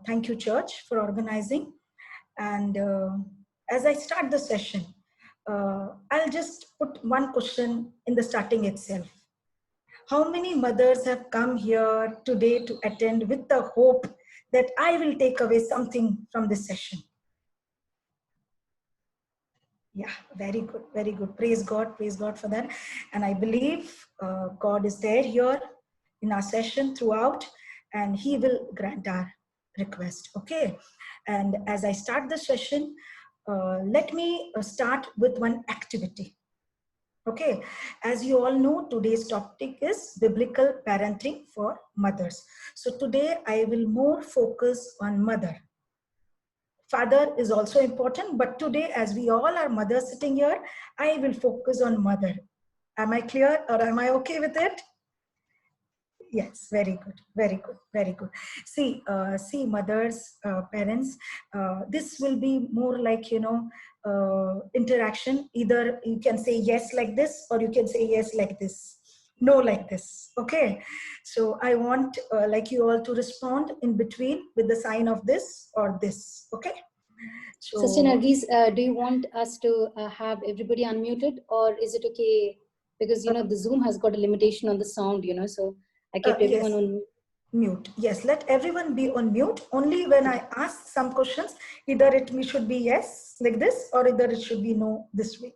Thank you, church, for organizing. And as I start the session, I'll just put one question in the starting itself. How many mothers have come here today to attend with the hope that I will take away something from this session? Yeah, very good, very good. Praise God for that. And I believe God is there here in our session throughout, and He will grant our request. Okay. And as I start the session, let me start with one activity. Okay, as you all know, today's topic is biblical parenting for mothers. So today I will more focus on mother. Father is also important, but today, as we all are mothers sitting here, I will focus on mother. Am I clear, or am I okay with it? Yes, very good, very good, very good. See, mothers, parents, this will be more like, interaction. Either you can say yes like this, or you can say yes like this, no like this. Okay. So I want like you all to respond in between with the sign of this or this. Okay. Sister So Nargis, do you want us to have everybody unmuted, or is it okay? Because, the Zoom has got a limitation on the sound, so I kept everyone yes. on Mute. Yes, let everyone be on mute. Only when I ask some questions, either it should be yes, like this, or either it should be no, this way.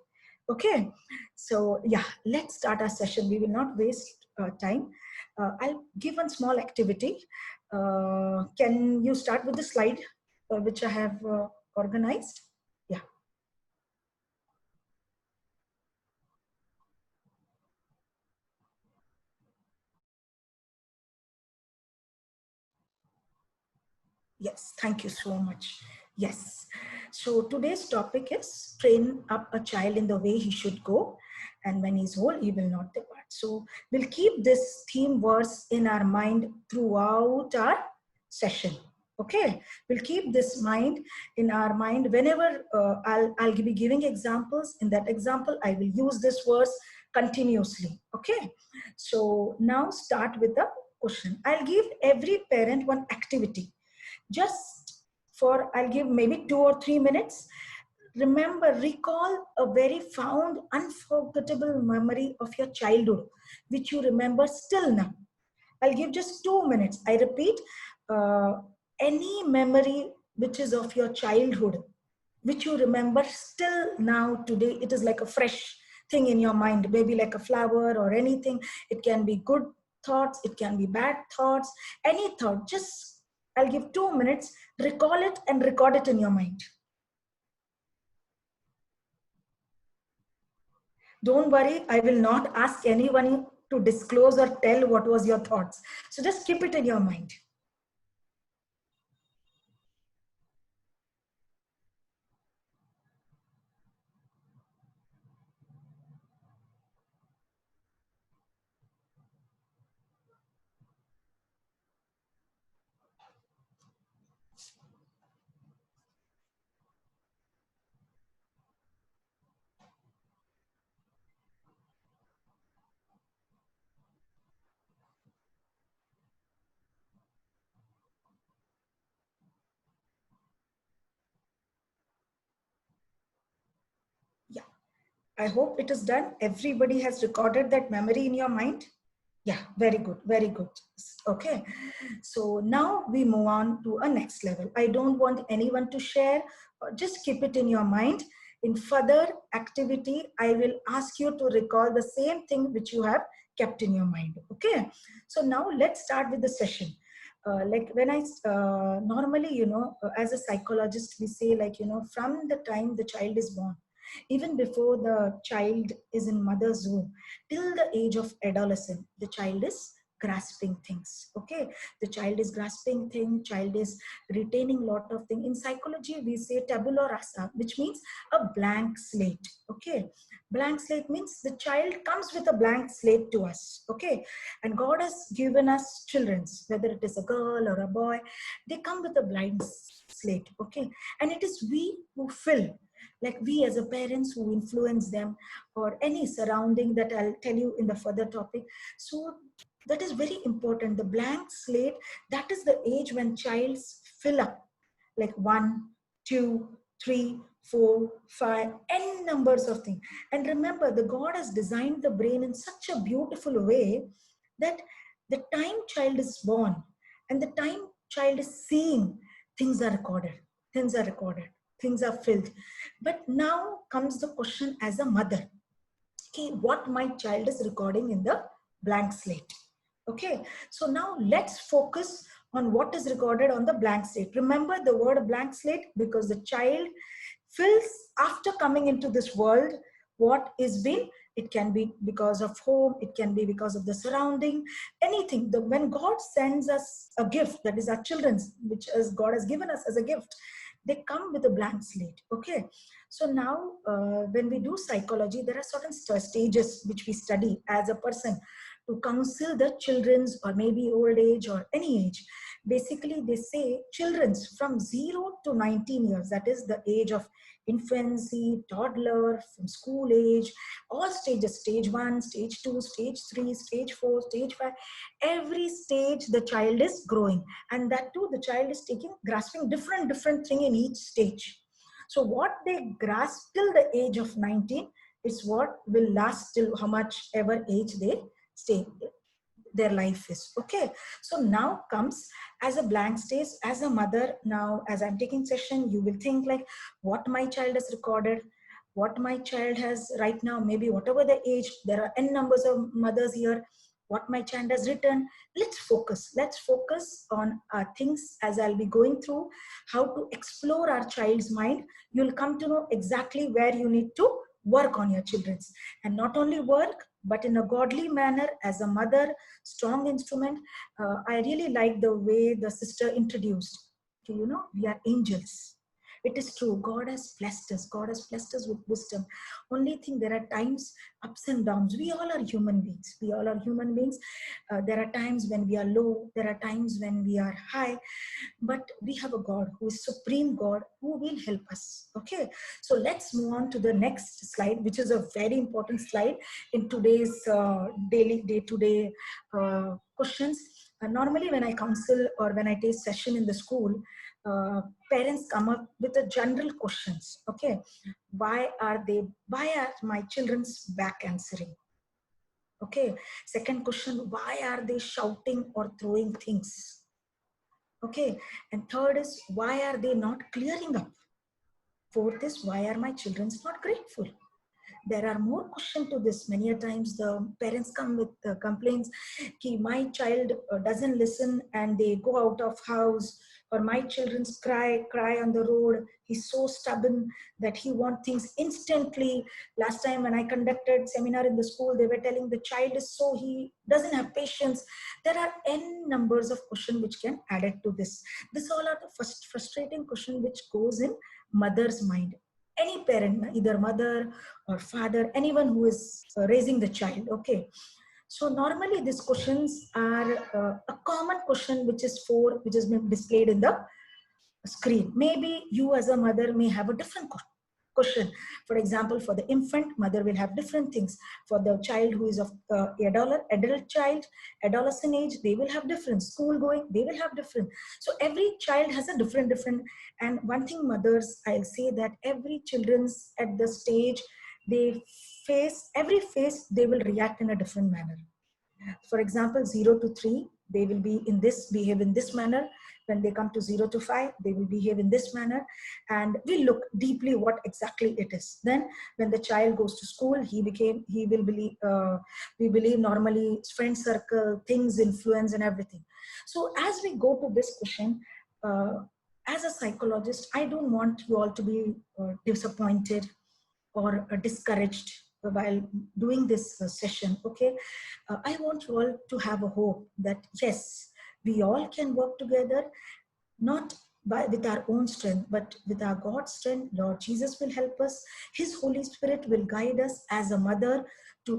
Okay. So yeah, let's start our session. We will not waste time. I'll give one small activity. Can you start with the slide which I have organized? Yeah. Yes, thank you so much. Yes. So today's topic is train up a child in the way he should go, and when he's old, he will not depart. So we'll keep this theme verse in our mind throughout our session. Okay, we'll keep this mind in our mind whenever I'll be giving examples. In that example, I will use this verse continuously. Okay, so now start with the question. I'll give every parent one activity just for, I'll give maybe 2 or 3 minutes. Remember, recall a very fond, unforgettable memory of your childhood, which you remember still now. I'll give just 2 minutes. I repeat, uh, any memory which is of your childhood, which you remember still now today, it is like a fresh thing in your mind, maybe like a flower or anything. It can be good thoughts, it can be bad thoughts, any thought. Just, I'll give 2 minutes, recall it and record it in your mind. Don't worry, I will not ask anyone to disclose or tell what was your thoughts. So just keep it in your mind. Yeah, I hope it is done. Everybody has recorded that memory in your mind. Yeah, very good, very good. Okay, so now we move on to a next level. I don't want anyone to share, just keep it in your mind. In further activity, I will ask you to recall the same thing which you have kept in your mind. Okay, so now let's start with the session. Like when I normally, as a psychologist, we say, like, from the time the child is born, even before the child is in mother's womb, till the age of adolescence, the child is grasping things. Okay, the child is grasping things, child is retaining lot of things. In psychology, we say tabula rasa, which means a blank slate. Okay, blank slate means the child comes with a blank slate to us. Okay, and God has given us childrens, whether it is a girl or a boy, they come with a blank slate. Okay, and it is we who fill, like we as a parents who influence them, or any surrounding that I'll tell you in the further topic. So That is very important. The blank slate, that is the age when childs fill up, like 1, 2, 3, 4, 5, n numbers of things. And remember, the God has designed the brain in such a beautiful way that the time child is born and the time child is seeing, things are recorded, things are recorded, things are filled. But now comes the question as a mother, okay, what my child is recording in the blank slate. Okay, so now let's focus on what is recorded on the blank slate. Remember the word blank slate because the child fills after coming into this world what is been. It can be because of home, it can be because of the surrounding, anything. When God sends us a gift, that is our children's, which as God has given us as a gift, they come with a blank slate. Okay, so now when we do psychology, there are certain stages which we study as a person to counsel the children's or maybe old age or any age. Basically, they say children's from 0 to 19 years, that is the age of infancy, toddler, from school age, all stages, stage 1, stage 2, stage 3, stage 4, stage 5, every stage the child is growing. And that too, the child is grasping different thing in each stage. So what they grasp till the age of 19 is what will last till how much ever age they stay, their life is. Okay, so now comes as a blank stage. As a mother, now as I'm taking session, you will think like what my child has recorded, what my child has right now, maybe whatever the age, there are n numbers of mothers here, what my child has written. Let's focus on things as I'll be going through how to explore our child's mind. You'll come to know exactly where you need to work on your children's, and not only work but in a godly manner. As a mother, strong instrument. I really like the way the sister introduced. Okay, you know, we are angels. It is true. God has blessed us. God has blessed us with wisdom. Only thing, there are times ups and downs. We all are human beings. We all are human beings. There are times when we are low. There are times when we are high. But we have a God who is supreme God who will help us. Okay. So let's move on to the next slide, which is a very important slide in today's daily day-to-day questions. Normally when I counsel or when I take session in the school, parents come up with a general questions. Okay, why are my children's back answering? Okay, second question, why are they shouting or throwing things? Okay, and third is, why are they not clearing up? Fourth is, why are my children not grateful? There are more questions to this. Many a times the parents come with complaints, ki my child doesn't listen and they go out of house, or my children cry on the road. He's so stubborn that he wants things instantly. Last time when I conducted seminar in the school, they were telling the child is so, he doesn't have patience. There are n numbers of questions which can add it to this. This all are the first frustrating question which goes in mother's mind. Any parent, either mother or father, anyone who is raising the child. Okay, so normally these questions are a common question which has been displayed in the screen. Maybe you as a mother may have a different question. For example, for the infant, mother will have different things. For the child who is of adult child, adolescent age, they will have different. School going, they will have different. So every child has a different. And one thing, mothers, I'll say that every children's at the stage, they every phase, they will react in a different manner. For example, 0 to 3, they will behave in this manner. When they come to 0 to 5, they will behave in this manner. And we look deeply what exactly it is. Then when the child goes to school, we believe normally friend circle, things influence and everything. So as we go to this question, as a psychologist, I don't want you all to be disappointed or discouraged while doing this session. Okay, I want you all to have a hope that yes, we all can work together, not with our own strength, but with our God's strength. Lord Jesus will help us. His Holy Spirit will guide us as a mother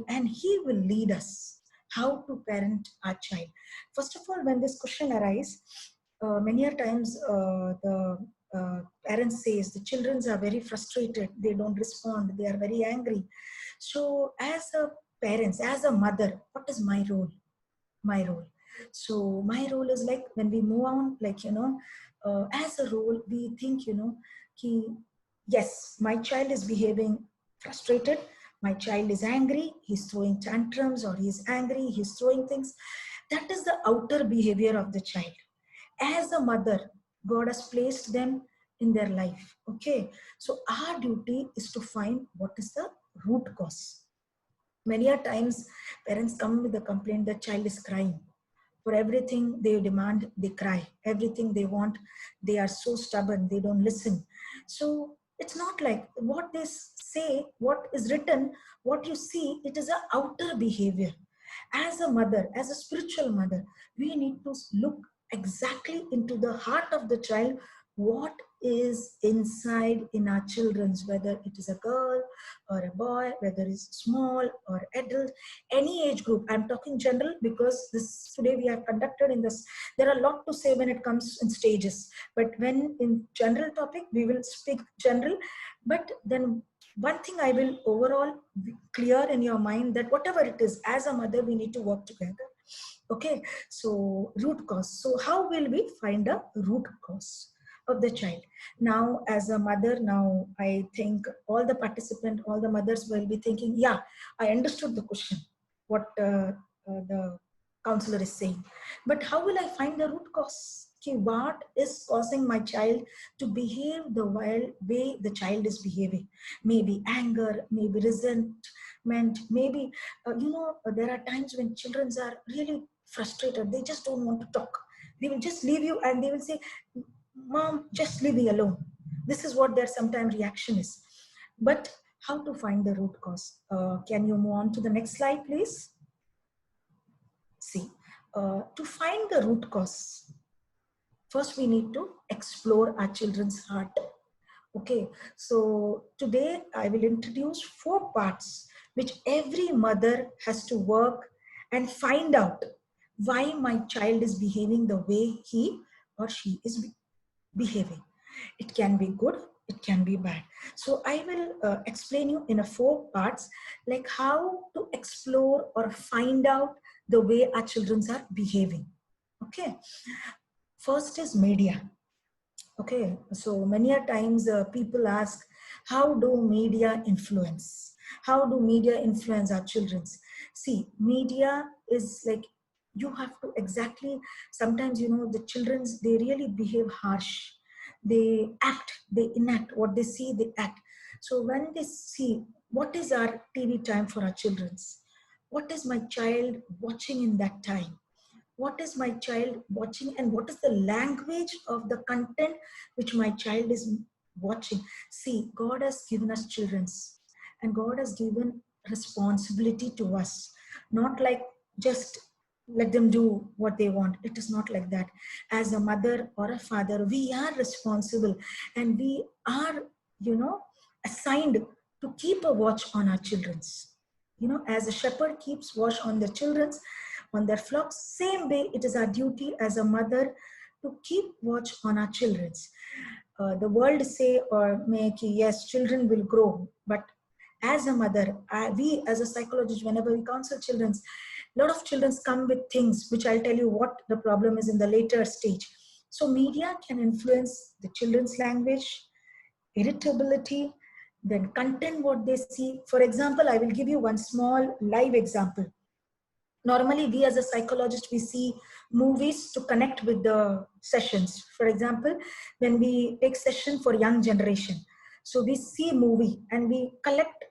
and He will lead us how to parent our child. First of all, when this question arises, many a times the parents says the children are very frustrated, they don't respond, they are very angry. So as a parents, as a mother, what is my role? my role. So my role is like when we move on, like, as a role, we think, yes, my child is behaving frustrated. My child is angry. He's throwing tantrums, or he's angry. He's throwing things. That is the outer behavior of the child. As a mother, God has placed them in their life. Okay. So our duty is to find what is the root cause. Many a times parents come with a complaint that child is crying. For everything they demand, they cry. Everything they want, they are so stubborn, they don't listen. So it's not like what they say, what is written, what you see, it is an outer behavior. As a mother, as a spiritual mother, we need to look exactly into the heart of the child, what is inside in our children's, whether it is a girl or a boy, whether it's small or adult, any age group. I'm talking general because this today we have conducted in this. There are a lot to say when it comes in stages, but when in general topic, we will speak general. But then one thing I will overall be clear in your mind that whatever it is, as a mother, we need to work together. Okay, so root cause. So how will we find a root cause of the child? Now, as a mother, now I think all the participants, all the mothers will be thinking, yeah, I understood the question, what the counselor is saying. But how will I find the root cause? Okay, what is causing my child to behave the way the child is behaving? Maybe anger, maybe resentment, maybe, there are times when children are really frustrated. They just don't want to talk. They will just leave you and they will say, Mom, just leave me alone. This is what their sometimes reaction is. But how to find the root cause? Can you move on to the next slide, please? See, to find the root cause, first we need to explore our children's heart. Okay, so today I will introduce 4 parts which every mother has to work and find out why my child is behaving the way he or she is behaving. It can be good, it can be bad. So I will explain you in a 4 parts, like how to explore or find out the way our children are behaving. Okay, first is media. Okay, so many a times people ask, how do media influence? How do media influence our children's? See, media is like, you have to exactly, sometimes, the children's, they really behave harsh. They act, they enact, what they see, they act. So when they see, what is our TV time for our children's? What is my child watching in that time? What is my child watching, and what is the language of the content which my child is watching? See, God has given us children's, and God has given responsibility to us, not like just let them do what they want. It is not like that. As a mother or a father, we are responsible, and we are, assigned to keep a watch on our children's. As a shepherd keeps watch on the children's, on their flocks, same way it is our duty as a mother to keep watch on our children. The world say or make, yes, children will grow, but as a mother, we as a psychologist, whenever we counsel children, a lot of children come with things which I'll tell you what the problem is in the later stage. So media can influence the children's language, irritability, then content what they see. For example, I will give you one small live example. Normally, we as a psychologist, we see movies to connect with the sessions. For example, when we take session for young generation, so we see movie and we collect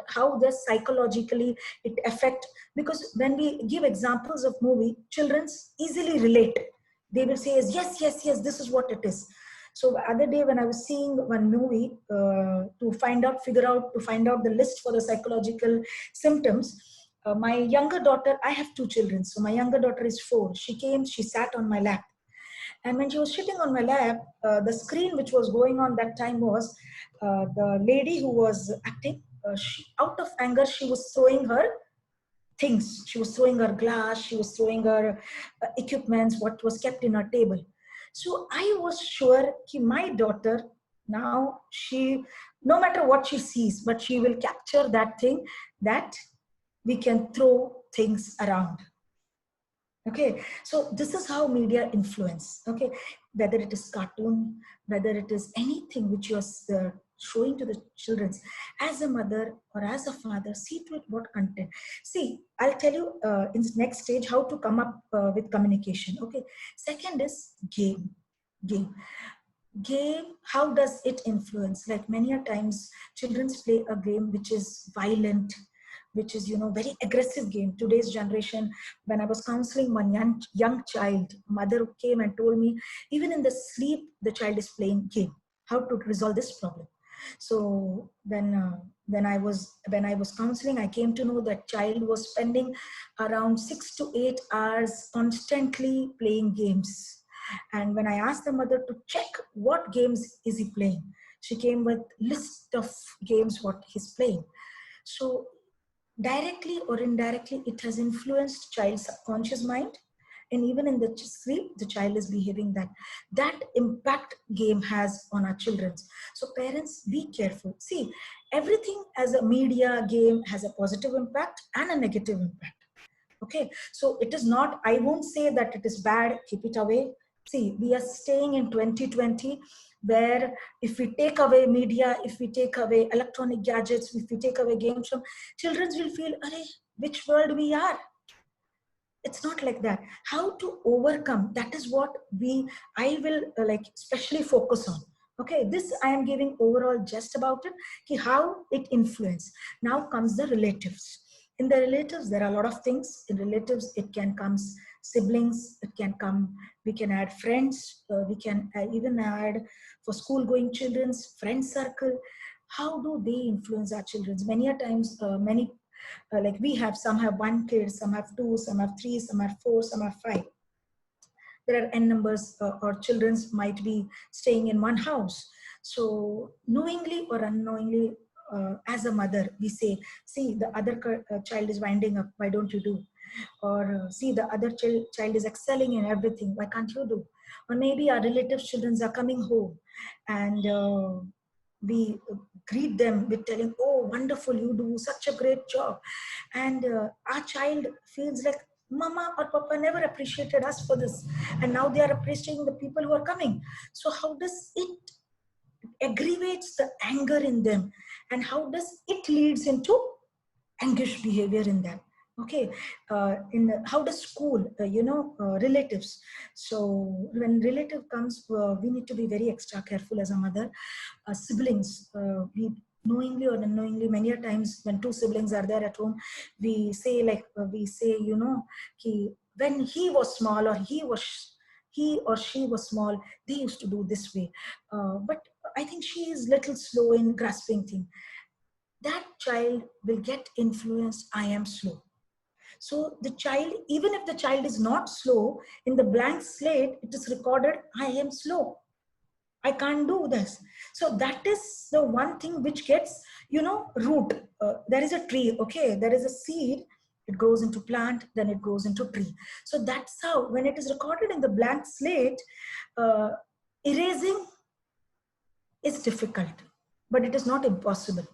how the psychologically it affect, because when we give examples of movie, children easily relate. They will say, yes, yes, yes, this is what it is. So the other day when I was seeing one movie to find out the list for the psychological symptoms, my younger daughter, I have 2 children. So my younger daughter is 4. She came, she sat on my lap. And when she was sitting on my lap, the screen which was going on that time was the lady who was acting, out of anger, she was throwing her things. She was throwing her glass, she was throwing her equipments, what was kept in her table. So I was sure that my daughter, now she, no matter what she sees, but she will capture that thing, that we can throw things around. Okay, so this is how media influence. Okay, whether it is cartoon, whether it is anything which you're showing to the children, as a mother or as a father, see to it what content. See, I'll tell you in the next stage how to come up with communication. Okay, second is game. How does it influence? Like many a times children play a game which is violent, which is, you know, very aggressive game. Today's generation, when I was counseling one young child, mother came and told me even in the sleep the child is playing game. How to resolve this problem? So when I was counseling, I came to know that child was spending around 6 to 8 hours constantly playing games. And when I asked the mother to check what games is he playing, she came with list of games what he's playing. So directly or indirectly, it has influenced child's subconscious mind. And even in the sleep, the child is behaving that impact game has on our children. So parents, be careful. See, everything as a media game has a positive impact and a negative impact. Okay, so it is not, I won't say that it is bad, keep it away. See, we are staying in 2020, where if we take away media, if we take away electronic gadgets, if we take away games from children, will feel, Arey, which world we are? It's not like that. How to overcome, that is what I will like especially focus on. Okay, this I am giving overall just about it, how it influence. Now comes the relatives. In the relatives there are a lot of things. In relatives it can come siblings, it can come, we can add friends, we can even add for school going children's friend circle. How do they influence our children? Many a times many like we have, some have one kid, some have two, some have three, some have four, some have five. There are n numbers or children might be staying in one house. So knowingly or unknowingly, as a mother we say, see the other child is winding up, why don't you do? Or see the other child is excelling in everything, why can't you do? Or maybe our relatives children are coming home, and we greet them with telling, oh wonderful, you do such a great job. And our child feels like mama or papa never appreciated us for this, and now they are appreciating the people who are coming. So how does it aggravates the anger in them, and how does it leads into anguish behavior in them? Okay, in how does school, relatives. So when relative comes, we need to be very extra careful as a mother. Siblings, we knowingly or unknowingly, many a times when two siblings are there at home, we say like we say, when he was small, or he or she was small, they used to do this way, but I think she is little slow in grasping things. That child will get influenced, I am slow. So the child, even if the child is not slow, in the blank slate it is recorded, I am slow, I can't do this. So that is the one thing which gets, root. There is a tree, okay, there is a seed, it grows into plant, then it grows into tree. So that's how, when it is recorded in the blank slate, uh, erasing is difficult, but it is not impossible.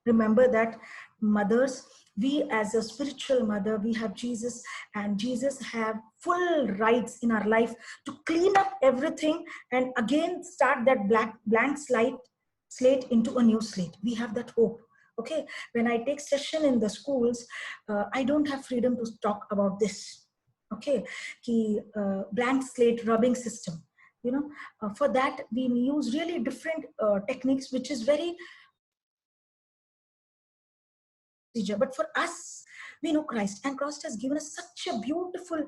Remember that mothers, we as a spiritual mother, we have Jesus, and Jesus have full rights in our life to clean up everything and again start that blank slate into a new slate. We have that hope. Okay, when I take session in the schools, I don't have freedom to talk about this. Okay, blank slate rubbing system, for that we use really different techniques, which is very procedure. But for us, we know Christ, and Christ has given us such a beautiful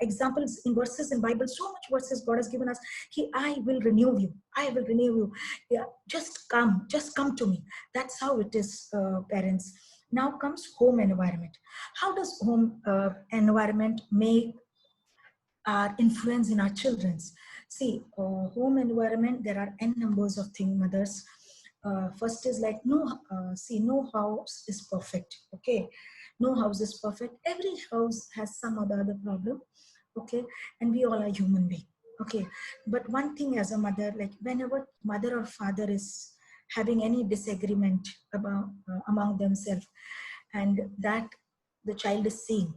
examples in verses in Bible. So much verses God has given us. I will renew you. I will renew you. Yeah, just come to me. That's how it is, parents. Now comes home environment. How does home environment make our influence in our children's? See, home environment, there are n numbers of things, mothers. First is like, no house is perfect. Okay, no house is perfect. Every house has some other problem. Okay, and we all are human being. Okay, but one thing as a mother, like whenever mother or father is having any disagreement about among themselves, and that the child is seeing,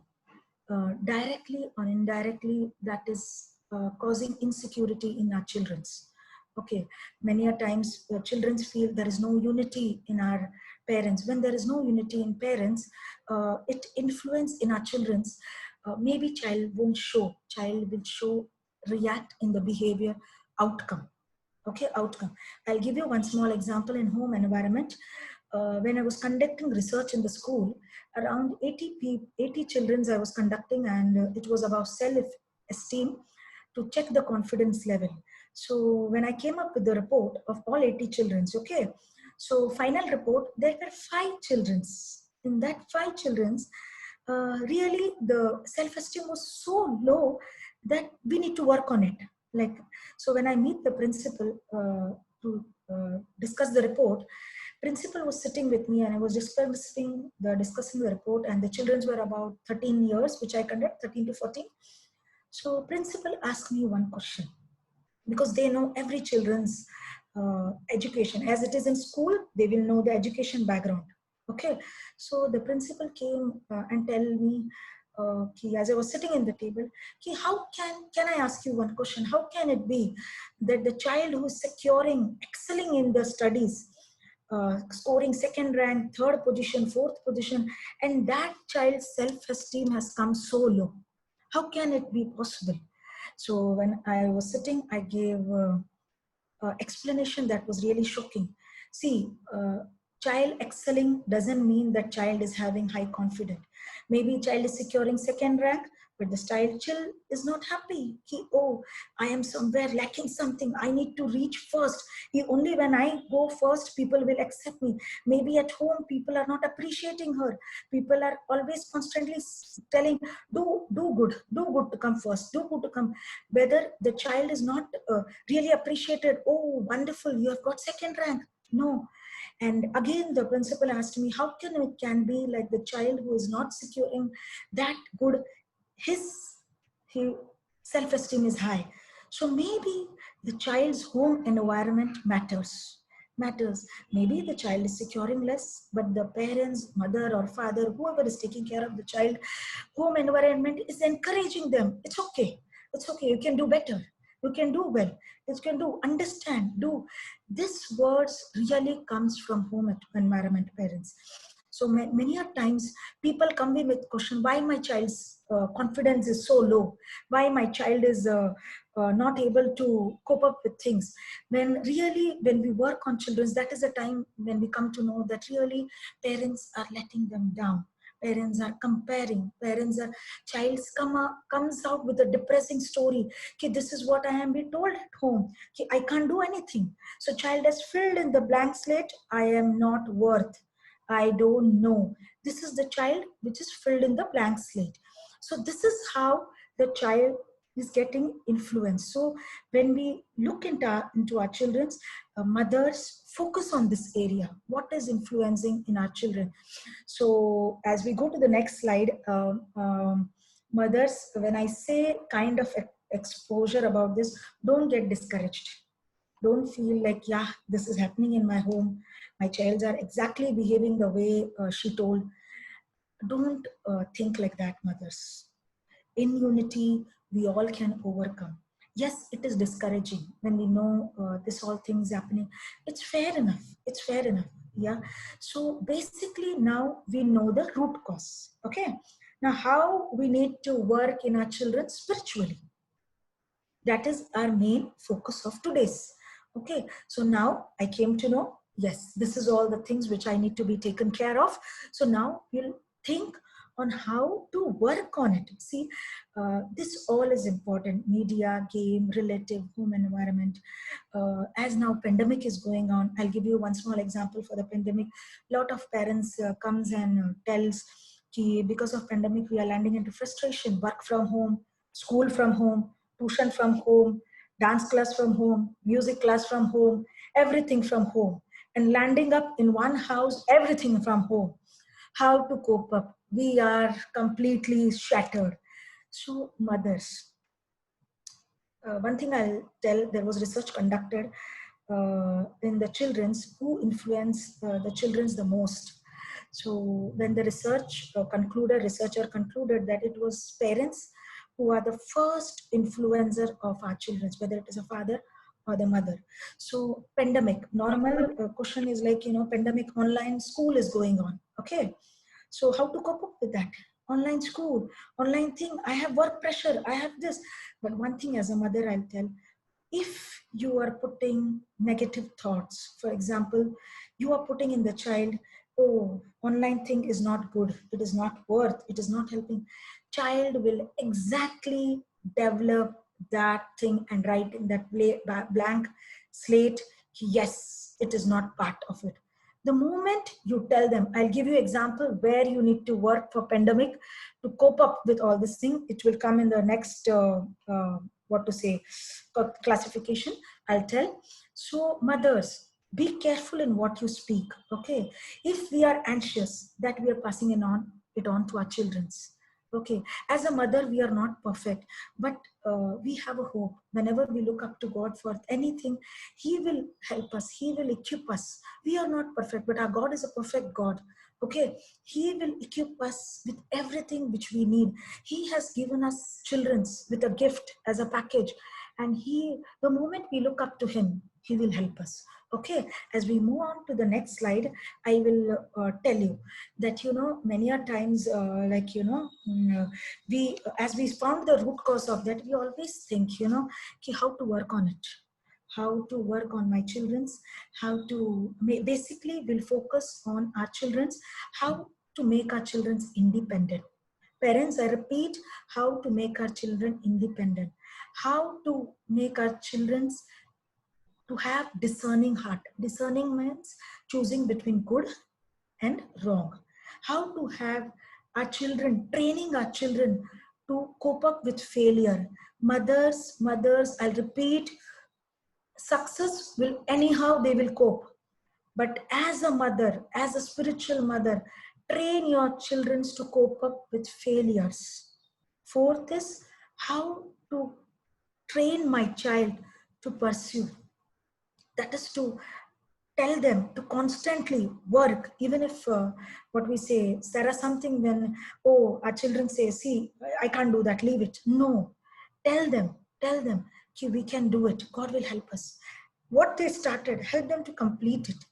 directly or indirectly, that is causing insecurity in our children's. Okay, many a times children feel there is no unity in our parents. When there is no unity in parents, it influence in our children's. Maybe child won't show, child will show, react in the behavior outcome. Okay, outcome. I'll give you one small example in home environment. When I was conducting research in the school, around 80 children I was conducting, and it was about self-esteem to check the confidence level. So when I came up with the report of all 80 children, okay, so final report, there were 5 children. In that 5 children, really the self-esteem was so low that we need to work on it. Like, so when I meet the principal to discuss the report, principal was sitting with me and I was discussing the report, and the children were about 13 years, which I conduct, 13 to 14. So principal asked me one question, because they know every children's education. As it is in school, they will know the education background. Okay, so the principal came and tell me, as I was sitting in the table, how can I ask you one question? How can it be that the child who is securing, excelling in the studies, scoring second rank, third position, fourth position, and that child's self-esteem has come so low? How can it be possible? So when I was sitting, I gave explanation that was really shocking. See, child excelling doesn't mean that child is having high confidence. Maybe child is securing second rank, but the child is not happy. Oh, I am somewhere lacking something. I need to reach first. Only when I go first, people will accept me. Maybe at home, people are not appreciating her. People are always constantly telling, do good to come first, do good to come. Whether the child is not really appreciated, oh, wonderful, you have got second rank. No. And again, the principal asked me, how can be like the child who is not securing that good, his self-esteem is high. So maybe the child's home environment matters. Maybe the child is securing less, but the parents, mother or father, whoever is taking care of the child, home environment is encouraging them. It's okay. It's okay. You can do better. You can do well. You can do, understand, do. This words really comes from home environment, parents. So many a times people come in with question, why my child's confidence is so low? Why my child is not able to cope up with things? When we work on children, that is a time when we come to know that really parents are letting them down. Parents are comparing. Comes out with a depressing story. Okay, this is what I am being told at home. Okay, I can't do anything. So child has filled in the blank slate. I am not worth. I don't know. This is the child which is filled in the blank slate. So this is how the child is getting influenced. So when we look into our children's, mothers focus on this area. What is influencing in our children? So as we go to the next slide, mothers, when I say kind of exposure about this, don't get discouraged. Don't feel like, yeah, this is happening in my home. My child are exactly behaving the way she told. Don't think like that, mothers. In unity, we all can overcome. Yes, it is discouraging when we know this all things happening. It's fair enough. It's fair enough. Yeah. So basically now we know the root cause. Okay. Now how we need to work in our children spiritually. That is our main focus of today's. Okay. So now I came to know, yes, this is all the things which I need to be taken care of. So now we'll think on how to work on it. See, this all is important. Media, game, relative, home environment. As now pandemic is going on, I'll give you one small example for the pandemic. A lot of parents comes and tells, because of pandemic, we are landing into frustration, work from home, school from home, tuition from home, dance class from home, music class from home, everything from home. And landing up in one house, everything from home. How to cope up? We are completely shattered. So mothers, one thing I'll tell, there was research conducted in the children's, who influence the children's the most. So when the researcher concluded that it was parents who are the first influencer of our children, whether it is a father or the mother. So pandemic, normal question is like, pandemic, online school is going on. Okay. So how to cope up with that? Online school, online thing, I have work pressure, I have this. But one thing as a mother, I'll tell, if you are putting negative thoughts, for example, you are putting in the child, oh, online thing is not good, it is not worth, it is not helping, child will exactly develop that thing and write in that blank slate, yes, it is not part of it. The moment you tell them, I'll give you example where you need to work for pandemic to cope up with all this thing. It will come in the next what to say, classification, I'll tell. So mothers, be careful in what you speak. Okay, if we are anxious, that we are passing it on to our children's. Okay, as a mother, we are not perfect, but we have a hope. Whenever we look up to God for anything, He will help us, He will equip us. We are not perfect, but our God is a perfect God. Okay, He will equip us with everything which we need. He has given us children's with a gift as a package, and the moment we look up to Him, He will help us. Okay, as we move on to the next slide, I will tell you that, many a times, we, as we found the root cause of that, we always think, how to work on it, how to work on my children's, how to basically we'll focus on our children's, how to make our children's independent. Parents, I repeat, how to make our children independent, how to make our children's to have discerning heart. Discerning means choosing between good and wrong. How to have our children, training our children to cope up with failure. Mothers, I'll repeat, success will anyhow, they will cope. But as a mother, as a spiritual mother, train your children to cope up with failures. Fourth is how to train my child to pursue. That is to tell them to constantly work, even if what we say, there are something when, oh, our children say, see, I can't do that, leave it. No, tell them, okay, we can do it, God will help us. What they started, help them to complete it.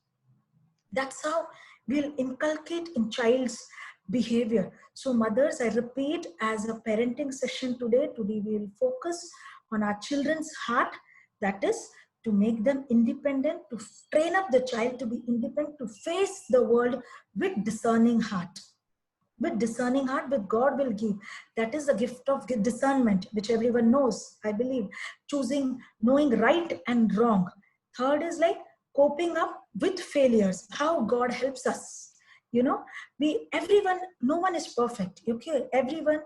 That's how we'll inculcate in child's behavior. So mothers, I repeat, as a parenting session today we will focus on our children's heart, that is to make them independent, to train up the child to be independent, to face the world with discerning heart. With discerning heart, with God will give. That is the gift of discernment, which everyone knows, I believe. Choosing, knowing right and wrong. Third is like coping up with failures, how God helps us. Everyone, no one is perfect. Okay, everyone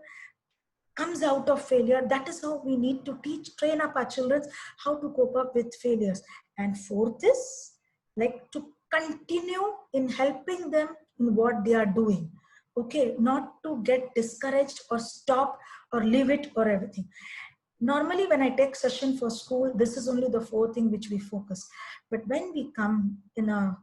comes out of failure. That is how we need to train up our children how to cope up with failures. And fourth is like to continue in helping them in what they are doing. Okay, not to get discouraged or stop or leave it or everything. Normally when I take session for school, this is only the fourth thing which we focus. But when we come in a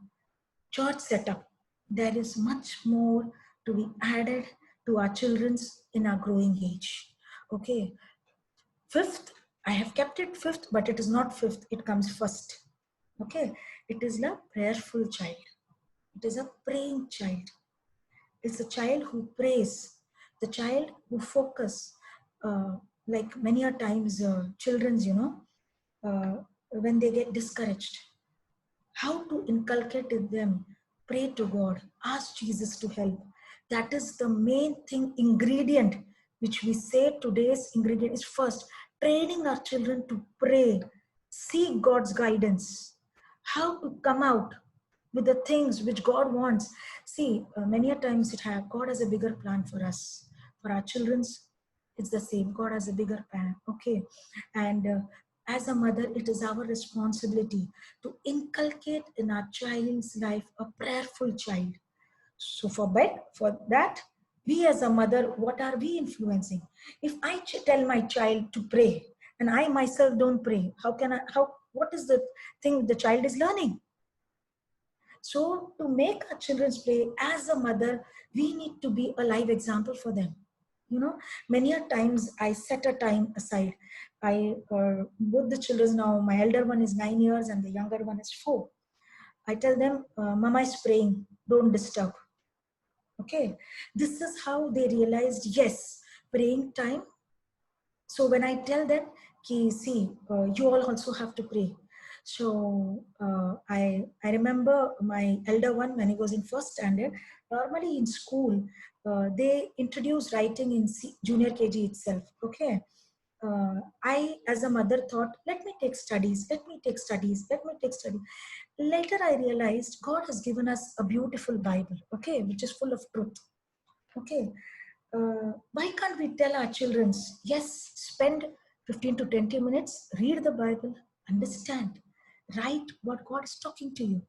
church setup, there is much more to be added to our children's in our growing age. Okay, fifth, I have kept it fifth, but it is not fifth, it comes first. Okay, it is a prayerful child. It is a praying child. It's a child who prays, the child who focus. Like many a times, children's, when they get discouraged, how to inculcate in them, pray to God, ask Jesus to help. That is the main thing, ingredient, which we say today's ingredient is first, training our children to pray, seek God's guidance, how to come out with the things which God wants. See, many a times God has a bigger plan for us. For our children's, it's the same. God has a bigger plan. Okay. And as a mother, it is our responsibility to inculcate in our child's life a prayerful child. So for that, we as a mother, what are we influencing? If I tell my child to pray and I myself don't pray, what is the thing the child is learning? So to make our children play, as a mother, we need to be a live example for them. You know, many a times I set a time aside. Both the children now, my elder one is 9 years and the younger one is 4. I tell them, Mama is praying, don't disturb. Okay, this is how they realized, yes, praying time. So when I tell them, see, you all also have to pray. So I remember my elder one, when he was in first standard, normally in school, they introduce writing in junior KG itself. Okay. I, as a mother, thought, let me take studies, let me take studies, let me take studies. Later, I realized God has given us a beautiful Bible, okay, which is full of truth. Okay, why can't we tell our children, yes, spend 15 to 20 minutes, read the Bible, understand, write what God is talking to you.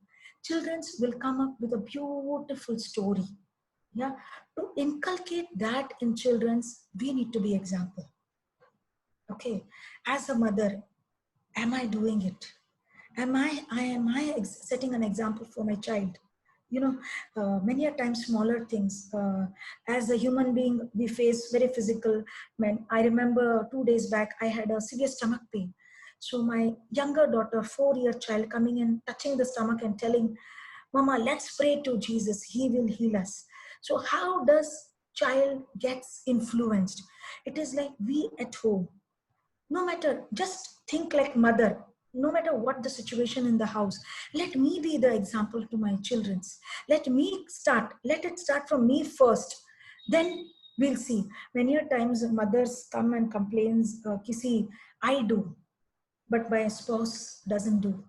Children will come up with a beautiful story. Yeah, to inculcate that in children's, we need to be example. Okay, as a mother, am I doing it? Am I setting an example for my child? You know, many a times smaller things. As a human being, we face very physical. I remember 2 days back, I had a severe stomach pain. So my younger daughter, 4-year child, coming in, touching the stomach and telling, Mama, let's pray to Jesus. He will heal us. So how does child gets influenced? It is like we at home. No matter, just think like mother. No matter what the situation in the house, let me be the example to my children's. Let it start from me first. Then we'll see. Many a times mothers come and complains, Kisi, I do, but my spouse doesn't do.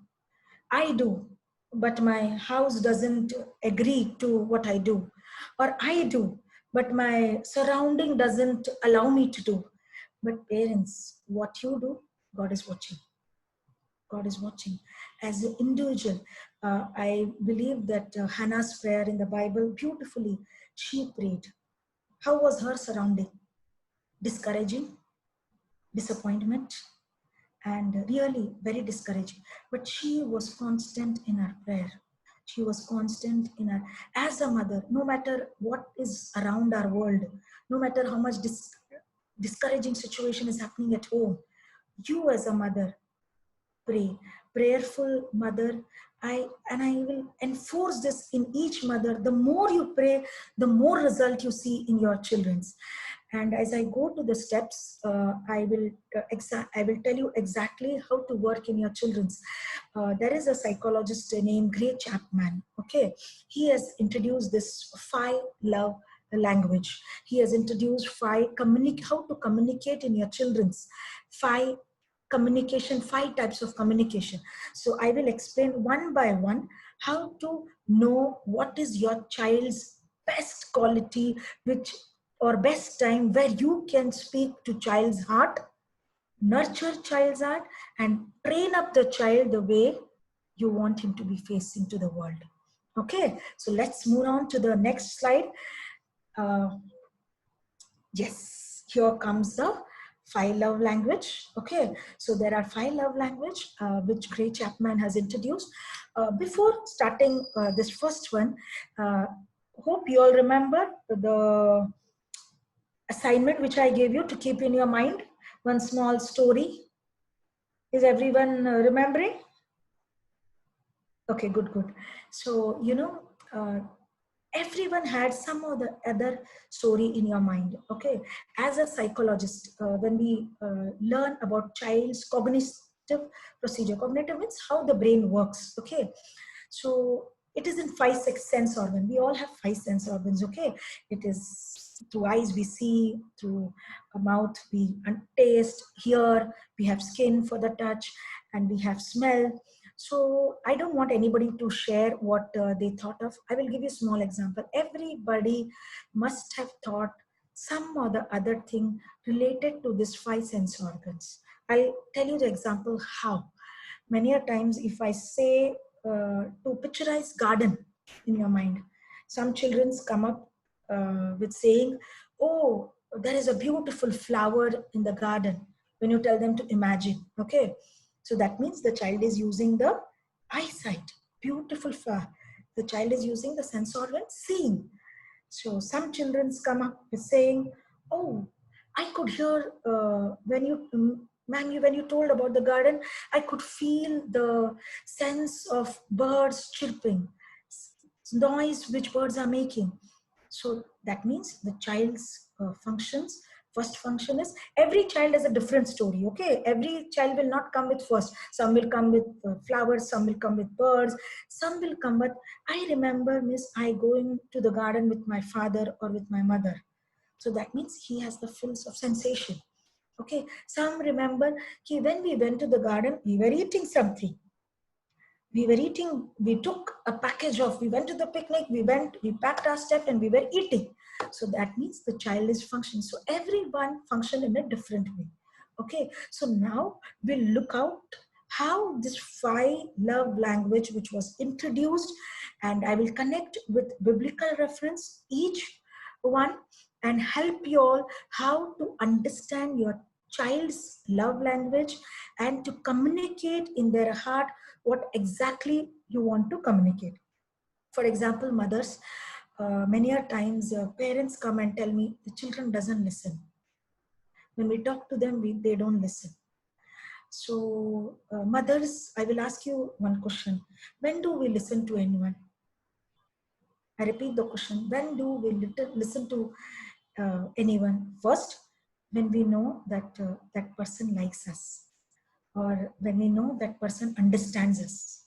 I do, but my house doesn't agree to what I do. Or I do, but my surrounding doesn't allow me to do. But parents, what you do, God is watching. God is watching. As an individual, I believe that Hannah's prayer in the Bible, beautifully, she prayed. How was her surrounding? Discouraging, disappointment, and really very discouraging. But she was constant in her prayer. She was constant in her, as a mother, no matter what is around our world, no matter how much discouraging situation is happening at home, you as a mother, pray. Prayerful mother, I will enforce this in each mother. The more you pray, the more result you see in your children's. And as I go to the steps, I will tell you exactly how to work in your children's. There is a psychologist named Gray Chapman. Okay, he has introduced this 5 love language. He has introduced how to communicate in your children's 5 types of communication. So I will explain one by one how to know what is your child's best quality, which or best time where you can speak to child's heart, nurture child's heart, and train up the child the way you want him to be facing to the world. Okay, so let's move on to the next slide. Yes, here comes the 5 love language. Okay, so there are 5 love language which Gray Chapman has introduced. Before starting this first one, hope you all remember the assignment which I gave you to keep in your mind. One small story. Is everyone remembering? Okay, good. So, everyone had some or the other story in your mind. Okay, as a psychologist, when we learn about child's cognitive procedure, cognitive means how the brain works. Okay, so it is in 5 sense organs. We all have 5 sense organs. Okay, it is through eyes we see, through a mouth we taste, hear, we have skin for the touch, and we have smell. So I don't want anybody to share what they thought of. I will give you a small example. Everybody must have thought some or the other thing related to this 5 sense organs. I'll tell you the example how. Many a times if I say to picturize garden in your mind, some children's come up with saying, oh, there is a beautiful flower in the garden, when you tell them to imagine. Okay, so that means the child is using the eyesight. Beautiful flower. The child is using the sense organ seeing. So some children come up with saying, "Oh, I could hear when you, ma'am, when you told about the garden, I could feel the sense of birds chirping, noise which birds are making." So that means the child's functions. First function is, every child has a different story. Okay, every child will not come with first. Some will come with flowers. Some will come with birds. Some will come with, I remember, miss, I going to the garden with my father or with my mother. So that means he has the fills of sensation. Okay, some remember when we went to the garden, we were eating something. We took a package of, we went to the picnic, we packed our stuff and we were eating. So that means the child is functioning. So everyone function in a different way. Okay, so now we'll look out how this 5 love language which was introduced, and I will connect with biblical reference each one and help you all how to understand your child's love language and to communicate in their heart what exactly you want to communicate. For example, mothers, many a times parents come and tell me the children doesn't listen. When we talk to them, they don't listen. So mothers, I will ask you one question. When do we listen to anyone? I repeat the question. When do we listen to anyone? First, when we know that that person likes us, or when we know that person understands us.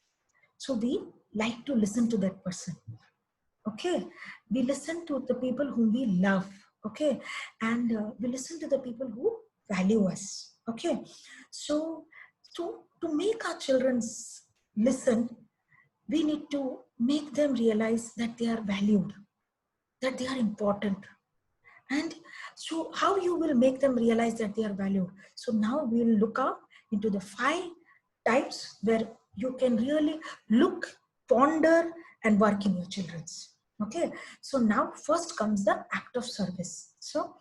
So we like to listen to that person. Okay, we listen to the people whom we love. Okay, and we listen to the people who value us. Okay, so to make our children listen, we need to make them realize that they are valued, that they are important. And so how you will make them realize that they are valued? So now we'll look up into the 5 types where you can really look, ponder, and work in your children's. Okay, so now first comes the act of service. So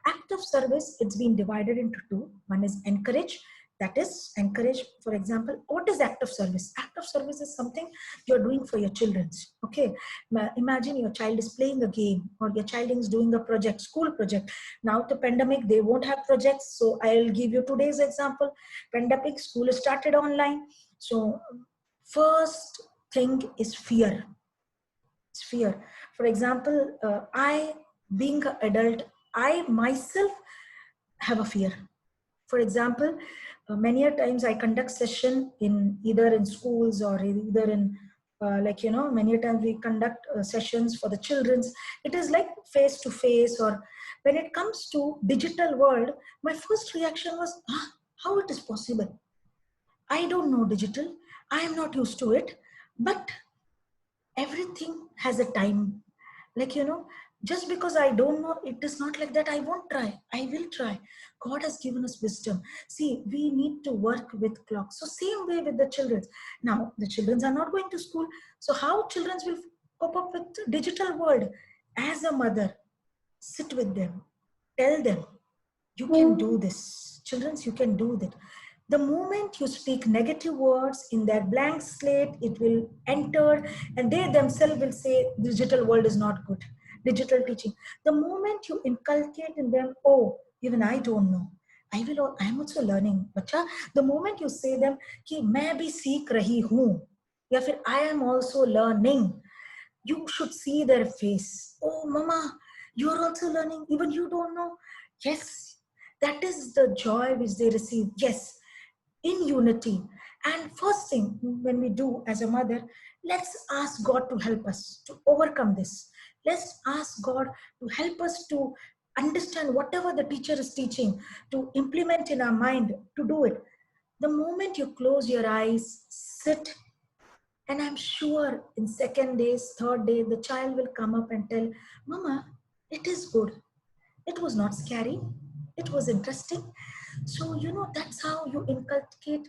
act of service, it's been divided into 2. One is encourage. That is encourage. For example, what is act of service? Act of service is something you're doing for your children. Okay, imagine your child is playing a game, or your child is doing a project, school project. Now the pandemic, they won't have projects, so I'll give you today's example. Pandemic, school started online. So first thing is fear. It's fear. For example, I, being an adult, I myself have a fear. For example, many a times I conduct session in either in schools or either in many a times we conduct sessions for the children's. It is like face to face, or when it comes to digital world, my first reaction was, how it is possible? I don't know digital. I am not used to it, but everything has a time. Just because I don't know, it is not like that I won't try. I will try. God has given us wisdom. See, we need to work with clocks. So same way with the children. Now the children are not going to school, so how children will cope up with the digital world? As a mother, sit with them, tell them, you can do this. Children, you can do that. The moment you speak negative words in their blank slate, it will enter, and they themselves will say digital world is not good. Digital teaching. The moment you inculcate in them, oh, even I don't know. I am also learning. Bacha, the moment you say them, कि मैं भी सीख रही हूँ, या फिर I am also learning, you should see their face. Oh, mama, you're also learning. Even you don't know. Yes, that is the joy which they receive. Yes, in unity. And first thing when we do as a mother, let's ask God to help us to overcome this. Let's ask God to help us to understand whatever the teacher is teaching, to implement in our mind, to do it. The moment you close your eyes, sit, and I'm sure in second days, third day, the child will come up and tell, Mama, it is good. It was not scary. It was interesting. So, that's how you inculcate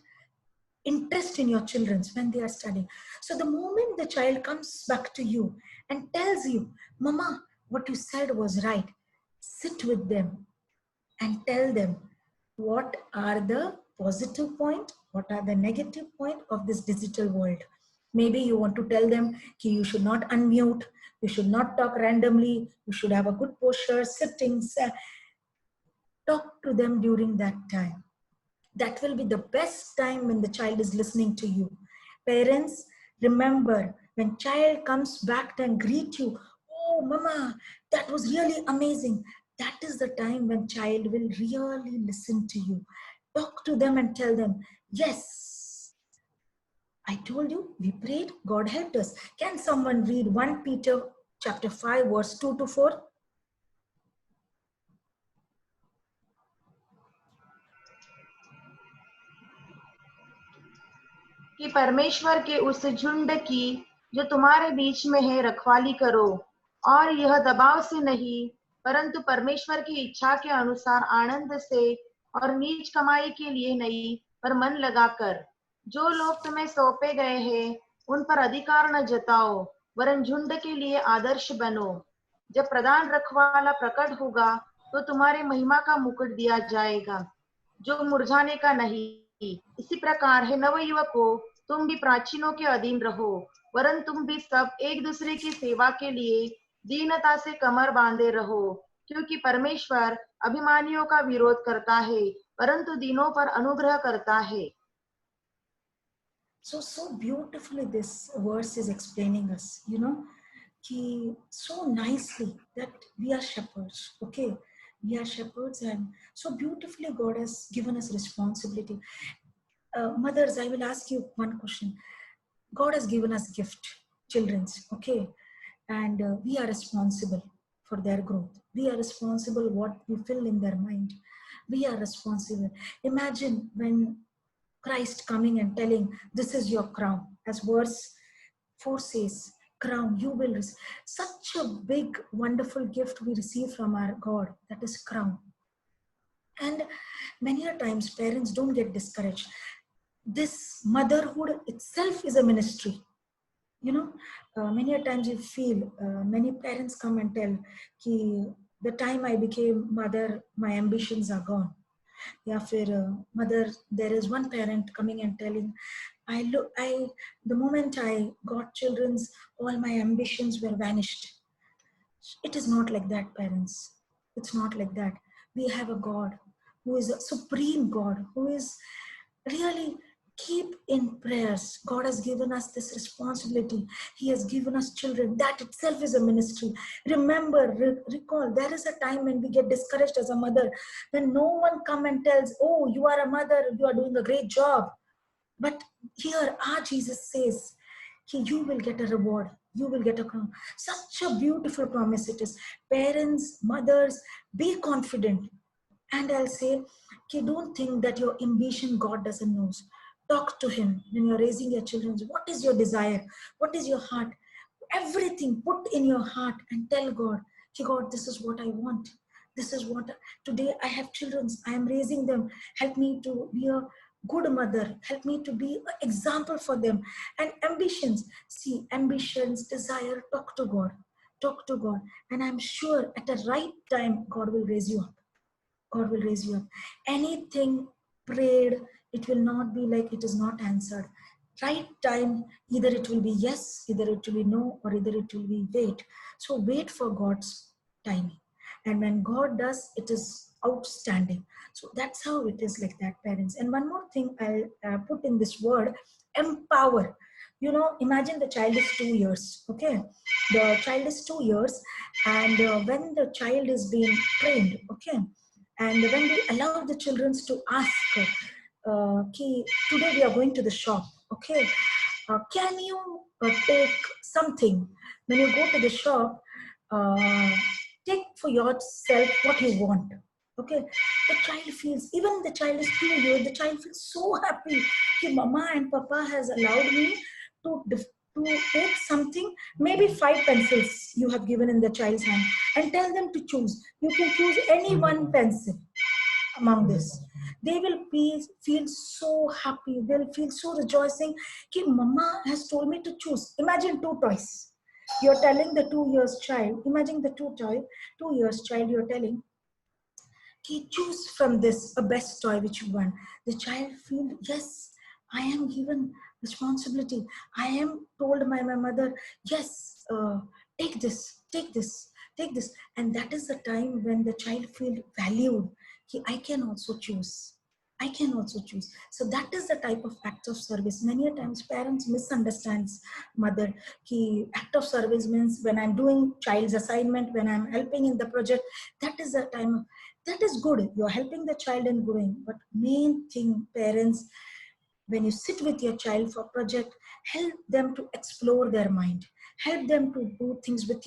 interest in your children when they are studying. So the moment the child comes back to you and tells you, Mama, what you said was right, sit with them and tell them what are the positive point, what are the negative point of this digital world. Maybe you want to tell them कि you should not unmute, you should not talk randomly, you should have a good posture, sitting. Talk to them during that time. That will be the best time when the child is listening to you. Parents, remember, when child comes back and greet you, oh mama, that was really amazing. That is the time when child will really listen to you. Talk to them and tell them, yes, I told you, we prayed, God helped us. Can someone read 1 Peter chapter 5 verse 2 to 4? कि परमेश्वर के उस झुंड की जो तुम्हारे बीच में है रखवाली करो, और यह दबाव से नहीं परंतु परमेश्वर की इच्छा के अनुसार आनंद से और नीच कमाई के लिए नहीं पर मन लगाकर। जो लोग तुम्हें सौंपे गए हैं उन पर अधिकार न जताओ, वरन झुंड के लिए आदर्श बनो। जब प्रधान रखवाला प्रकट होगा तो तुम्हारे महिमा का मुकुट दिया जाएगा, जो मुरझाने का नहीं। इसी प्रकार है नवयुवकों, तुम भी प्राचीनों के अधीन रहो, वरन तुम भी सब एक दूसरे की सेवा के लिए दीनता से कमर बांधे रहो, क्योंकि परमेश्वर अभिमानियों का विरोध करता है परंतु दीनों पर अनुग्रह करता है। So beautifully this verse is explaining us, so nicely that we are shepherds, okay? We are shepherds, and so beautifully God has given us responsibility. Mothers, I will ask you one question. God has given us gift, children's, okay? And we are responsible for their growth. We are responsible what we fill in their mind. We are responsible. Imagine when Christ coming and telling, this is your crown. As verse 4 says, crown, you will receive. Such a big, wonderful gift we receive from our God, that is crown. And many a times parents don't get discouraged. This motherhood itself is a ministry. Many a times you feel, many parents come and tell, the time I became mother, my ambitions are gone. या फिर mother, there is one parent coming and telling, the moment I got children's, all my ambitions were vanished. It is not like that, parents. It's not like that. We have a God who is a supreme God, who is really keep in prayers. God has given us this responsibility. He has given us children. That itself is a ministry. Remember, recall, there is a time when we get discouraged as a mother, when no one come and tells, oh, you are a mother, you are doing a great job. But here, our Jesus says, you will get a reward. You will get a crown. Such a beautiful promise it is. Parents, mothers, be confident. And I'll say, don't think that your ambition God doesn't know. Talk to him when you're raising your children. What is your desire? What is your heart? Everything put in your heart and tell God, God, this is what I want. This is what, today I have children. I am raising them. Help me to be a good mother. Help me to be an example for them. And ambitions. See, ambitions, desire, talk to God. Talk to God. And I'm sure at the right time, God will raise you up. God will raise you up. Anything prayed, it will not be like it is not answered. Right time, either it will be yes, either it will be no, or either it will be wait. So wait for God's timing. And when God does, it is outstanding. So that's how it is like that, parents. And one more thing I'll put in this word, empower. Imagine the child is 2 years, okay? The child is 2 years, and when the child is being trained, okay? And when we allow the children to ask, today we are going to the shop, okay? Can you take something? When you go to the shop, take for yourself what you want, okay? The child feels, even the child is 2 years, the child feels so happy. Mama and Papa has allowed me to take something, maybe 5 pencils you have given in the child's hand, and tell them to choose. You can choose any one pencil among this. They will feel so happy. They'll feel so rejoicing. Mama has told me to choose. Imagine 2 toys. You're telling the 2 years child, imagine the 2 years child, you're telling, choose from this a best toy which you want. The child feel, yes, I am given responsibility. I am told by my mother, yes, take this, take this, take this. And that is the time when the child feels valued. I can also choose. I can also choose. So that is the type of act of service. Many a times parents misunderstands mother. Act of service means when I'm doing child's assignment, when I'm helping in the project, that is the time. That is good. You're helping the child in growing. But main thing, parents, when you sit with your child for project, help them to explore their mind, help them to do things with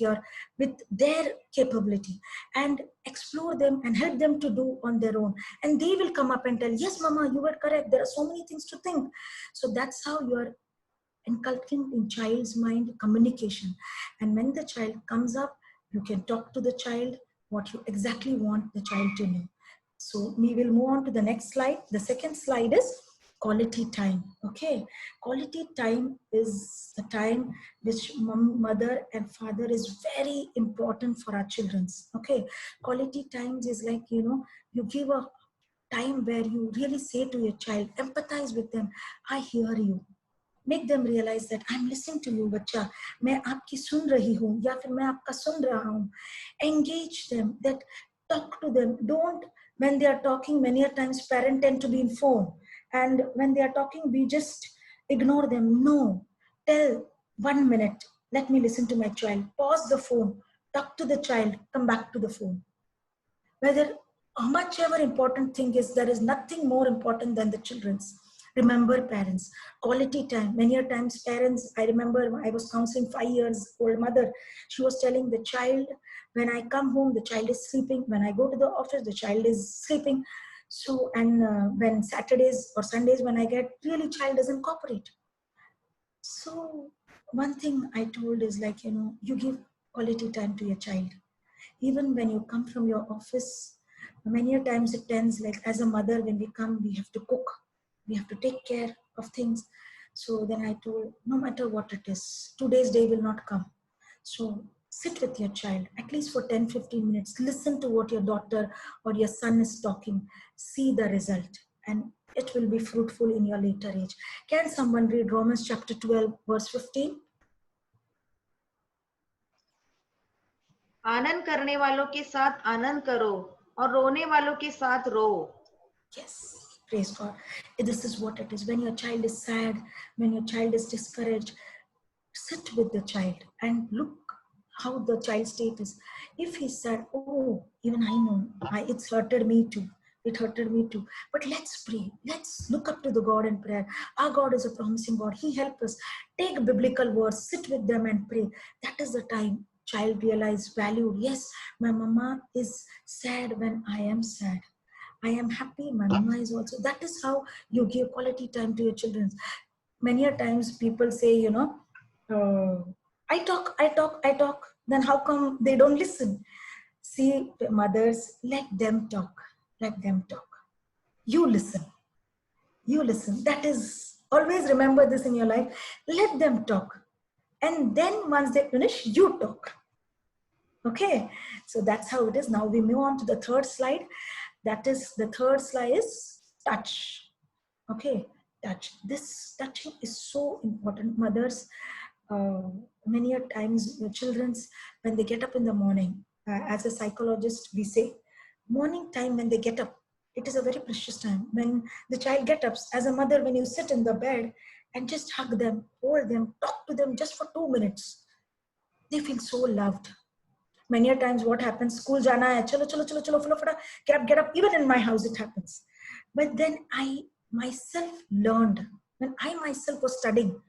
their capability, and explore them and help them to do on their own. And they will come up and tell, yes mama, you were correct, there are so many things to think. So that's how you are inculcating in child's mind communication. And when the child comes up, you can talk to the child what you exactly want the child to know. So we will move on to the next slide. The second slide is quality time. Okay, quality time is the time which mother and father is very important for our children's. Okay, quality times is like, you give a time where you really say to your child, empathize with them, I hear you. Make them realize that I'm listening to you, बच्चा, मैं आपकी सुन रही हूँ या फिर मैं आपका सुन रहा हूँ. Engage them, that talk to them. Don't, when they are talking, many a times parents tend to be in phone, and when they are talking, we just ignore them. No, tell 1 minute, let me listen to my child. Pause the phone, talk to the child, come back to the phone. Whether how much ever important thing is, there is nothing more important than the children's. Remember parents, quality time. Many a times parents, I remember I was counseling 5 years old mother. She was telling the child, when I come home, the child is sleeping. When I go to the office, the child is sleeping. So, and when Saturdays or Sundays, when I get, really child doesn't cooperate. So one thing I told is like, you give quality time to your child. Even when you come from your office, many a times it tends like, as a mother, when we come, we have to cook, we have to take care of things. So then I told, no matter what it is, today's day will not come. So sit with your child, at least for 10-15 minutes, listen to what your daughter or your son is talking, see the result, and it will be fruitful in your later age. Can someone read Romans chapter 12, verse 15? आनंद करने वालों के साथ आनंद करो और रोने वालों के साथ रो. Yes, praise God. This is what it is. When your child is sad, when your child is discouraged, sit with the child and look how the child's state is. If he's sad, oh, even I know, it's hurted me too. It hurted me too. But let's pray. Let's look up to the God in prayer. Our God is a promising God. He helps us. Take biblical words, sit with them and pray. That is the time child realize valued. Yes, my mama is sad when I am sad. I am happy, my mama is also. That is how you give quality time to your children. Many a times people say, I talk. Then how come they don't listen? See, mothers, let them talk. Let them talk. You listen. You listen. That is, always remember this in your life. Let them talk. And then once they finish, you talk. Okay, so that's how it is. Now we move on to the third slide. That is, the third slide is touch. Okay, touch. This touching is so important. Mothers, many a times the children's, when they get up in the morning, as a psychologist, we say, morning time when they get up, it is a very precious time. When the child gets up, as a mother, when you sit in the bed and just hug them, hold them, talk to them just for 2 minutes, they feel so loved. Many a times what happens, school jana hai, chalo, fada, get up. Even in my house it happens. But then I myself learned, when I myself was studying,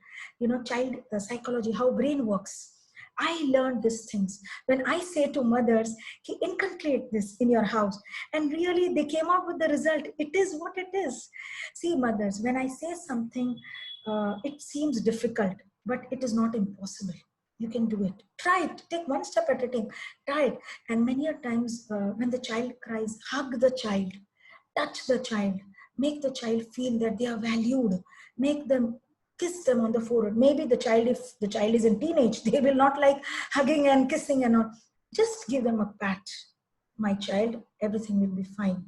child psychology, how brain works. I learned these things. When I say to mothers, inculcate this in your house, and really they came out with the result. It is what it is. See, mothers, when I say something, it seems difficult, but it is not impossible. You can do it. Try it. Take one step at a time. Try it. And many a times when the child cries, hug the child, touch the child, make the child feel that they are valued. Make them, kiss them on the forehead. Maybe the child, if the child is in teenage, they will not like hugging and kissing and all. Just give them a pat. My child, everything will be fine.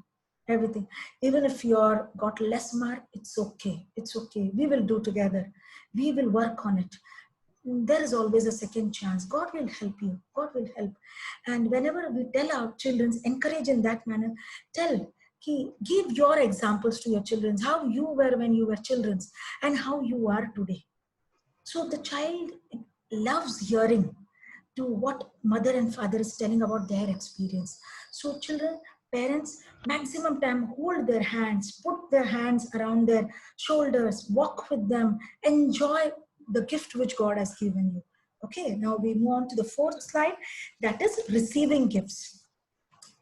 everything. Even if you're got less mark, it's okay. It's okay. We will do together. We will work on it. There is always a second chance. God will help you. God will help. And whenever we tell our children, encourage in that manner, tell, give your examples to your children, how you were when you were children and how you are today. So the child loves hearing to what mother and father is telling about their experience. So children, parents, maximum time hold their hands, put their hands around their shoulders, walk with them, enjoy the gift which God has given you. Okay, now we move on to the fourth slide, that is receiving gifts.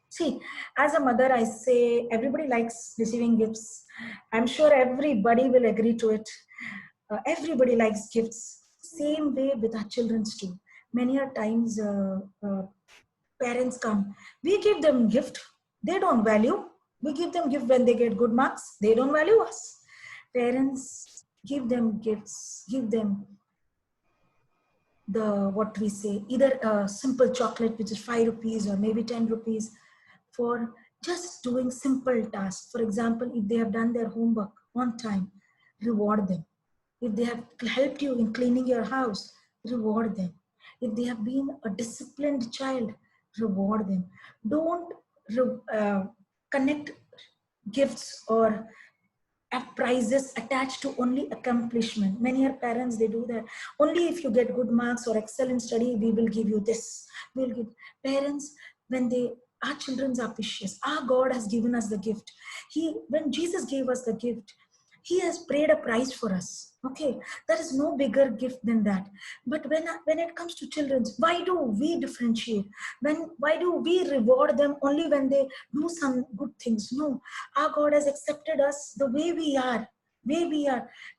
See, as a mother, I say everybody likes receiving gifts. I'm sure everybody will agree to it. Everybody likes gifts. Same way with our children too. Many a times parents come, we give them gift. They don't value. We give them gift when they get good marks. They don't value us. Parents give them gifts. Give them the what we say, either a simple chocolate which is 5 rupees or maybe 10 rupees for just doing simple tasks. For example, if they have done their homework on time, reward them. If they have helped you in cleaning your house, reward them. If they have been a disciplined child, reward them. Don't connect gifts or prizes attached to only accomplishment. Many are parents, they do that. Only if you get good marks or excel in study, we will give you this. We'll give parents, when our children are precious. Our God has given us the gift. When Jesus gave us the gift, He has paid a price for us. Okay, there is no bigger gift than that. But when it comes to children, why do we differentiate? Why do we reward them only when they do some good things? No, our God has accepted us the way we are.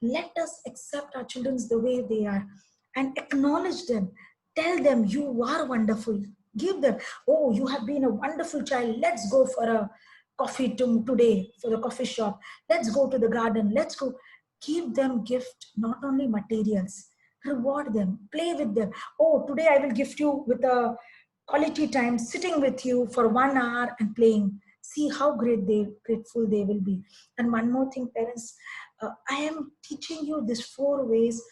Let us accept our children the way they are and acknowledge them. Tell them you are wonderful. Give them, oh, you have been a wonderful child. Let's go for a coffee today for the coffee shop. Let's go to the garden. Let's go. Give them gift, not only materials. Reward them. Play with them. Oh, today I will gift you with a quality time sitting with you for 1 hour and playing. See how grateful they will be. And one more thing, parents, I am teaching you these 4 ways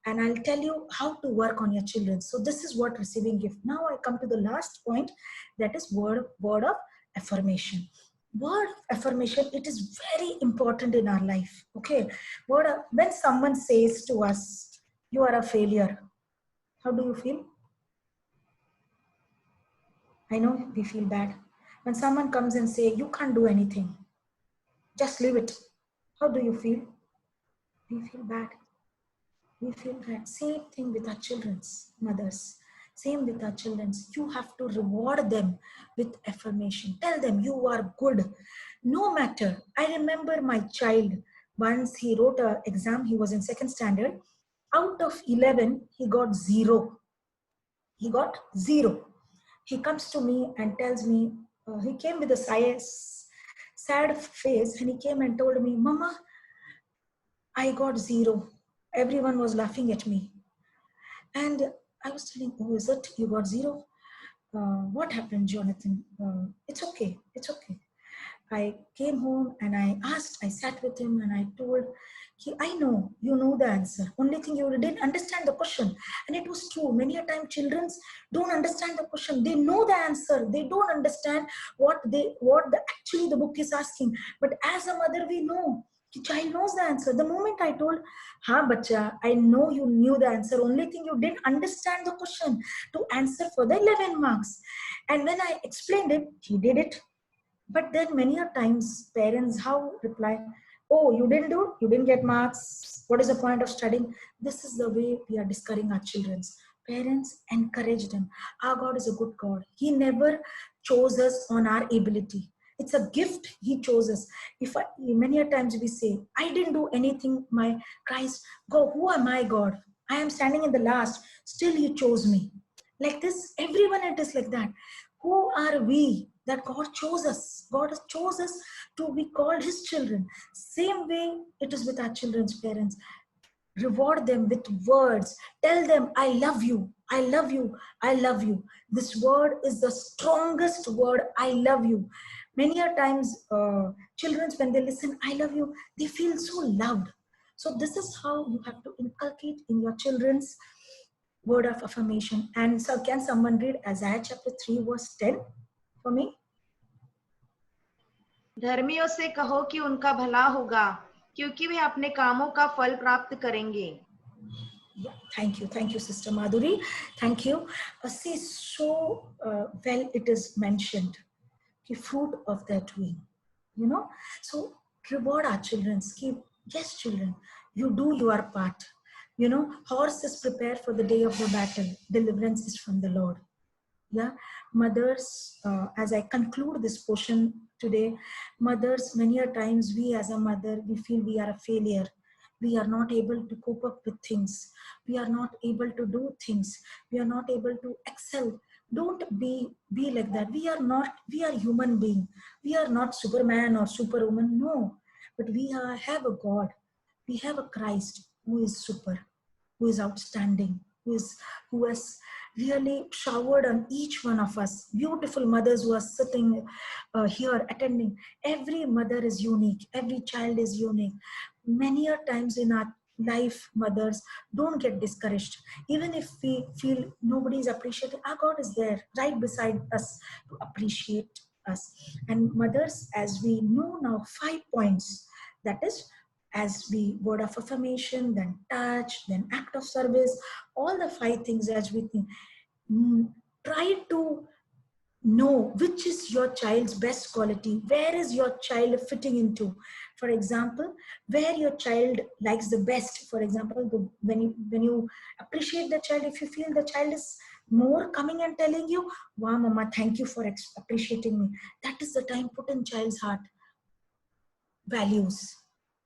and I'll tell you how to work on your children. So this is what receiving gift. Now I come to the last point, that is word of affirmation. Word of affirmation, it is very important in our life. Okay, when someone says to us, you are a failure, how do you feel? I know we feel bad. When someone comes and say, you can't do anything, just leave it, how do you feel? We feel bad. We feel bad. Same thing with our children's mothers. Same with our children. You have to reward them with affirmation. Tell them you are good. No matter. I remember my child, once he wrote an exam, he was in 2nd standard. Out of 11, he got 0. He got 0. He comes to me and tells me, he came with a sad face and he came and told me, Mama, I got 0. Everyone was laughing at me. And I was telling, oh, is it? You got 0? What happened, Jonathan? It's okay. It's okay. I came home and I sat with him and I told, I know, you know the answer. Only thing you didn't understand the question. And it was true. Many a time children don't understand the question. They know the answer. They don't understand what actually the book is asking. But as a mother, we know. The child knows the answer. The moment I told, ha, bacha, I know you knew the answer. Only thing you didn't understand the question to answer for the 11 marks. And when I explained it, he did it. But then many a times parents, how reply, oh, you didn't get marks. What is the point of studying? This is the way we are discouraging our children. Parents, encourage them. Our God is a good God. He never chose us on our ability. It's a gift He chose us. Many a times we say, I didn't do anything, my Christ, God, who am I, God? I am standing in the last, still You chose me. Like this, everyone it is like that. Who are we that God chose us? God has chose us to be called His children. Same way it is with our children's parents. Reward them with words. Tell them, I love you. I love you. I love you. This word is the strongest word. I love you. Many a times, children, when they listen, I love you, they feel so loved. So this is how you have to inculcate in your children's word of affirmation. And so can someone read Isaiah chapter 3 verse 10 for me? धर्मियों से कहो कि उनका भला होगा, क्योंकि वे अपने कामों का फल प्राप्त करेंगे. Yeah, thank you, Sister Madhuri. Thank you. See, so well it is mentioned, the fruit of their doing. You know, so reward our children. Keep, yes, children, you do your part. You know, horse is prepared for the day of the battle. Deliverance is from the Lord. Yeah, mothers, as I conclude this portion today, mothers, many a times we as a mother, we feel we are a failure. We are not able to cope up with things. We are not able to do things. We are not able to excel. Don't be like that. We are human being. We are not Superman or Superwoman. No, but we have a God. We have a Christ who is super, who is outstanding, who has really showered on each one of us. Beautiful mothers who are sitting here attending. Every mother is unique. Every child is unique. Many a times in our life, mothers, don't get discouraged. Even if we feel nobody is appreciating, our God is there right beside us to appreciate us. And mothers, as we know now, 5 points. That is, as we word of affirmation, then touch, then act of service, all the 5 things as we think. Try to know which is your child's best quality. Where is your child fitting into? For example, where your child likes the best. For example, when you appreciate the child, if you feel the child is more coming and telling you, wow, mama, thank you for appreciating me. That is the time put in child's heart values.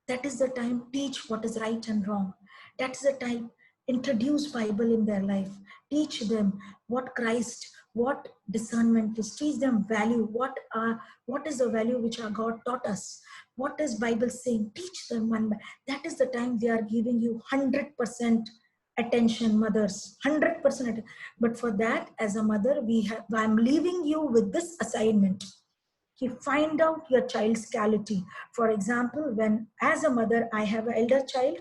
That is the time teach what is right and wrong. That is the time introduce Bible in their life. Teach them what Christ, what discernment is. Teach them value. What is the value which our God taught us? What is Bible saying? Teach them. And that is the time they are giving you 100% attention, mothers. 100%. But for that, as a mother, I'm leaving you with this assignment. Find out your child's quality. For example, when as a mother, I have an elder child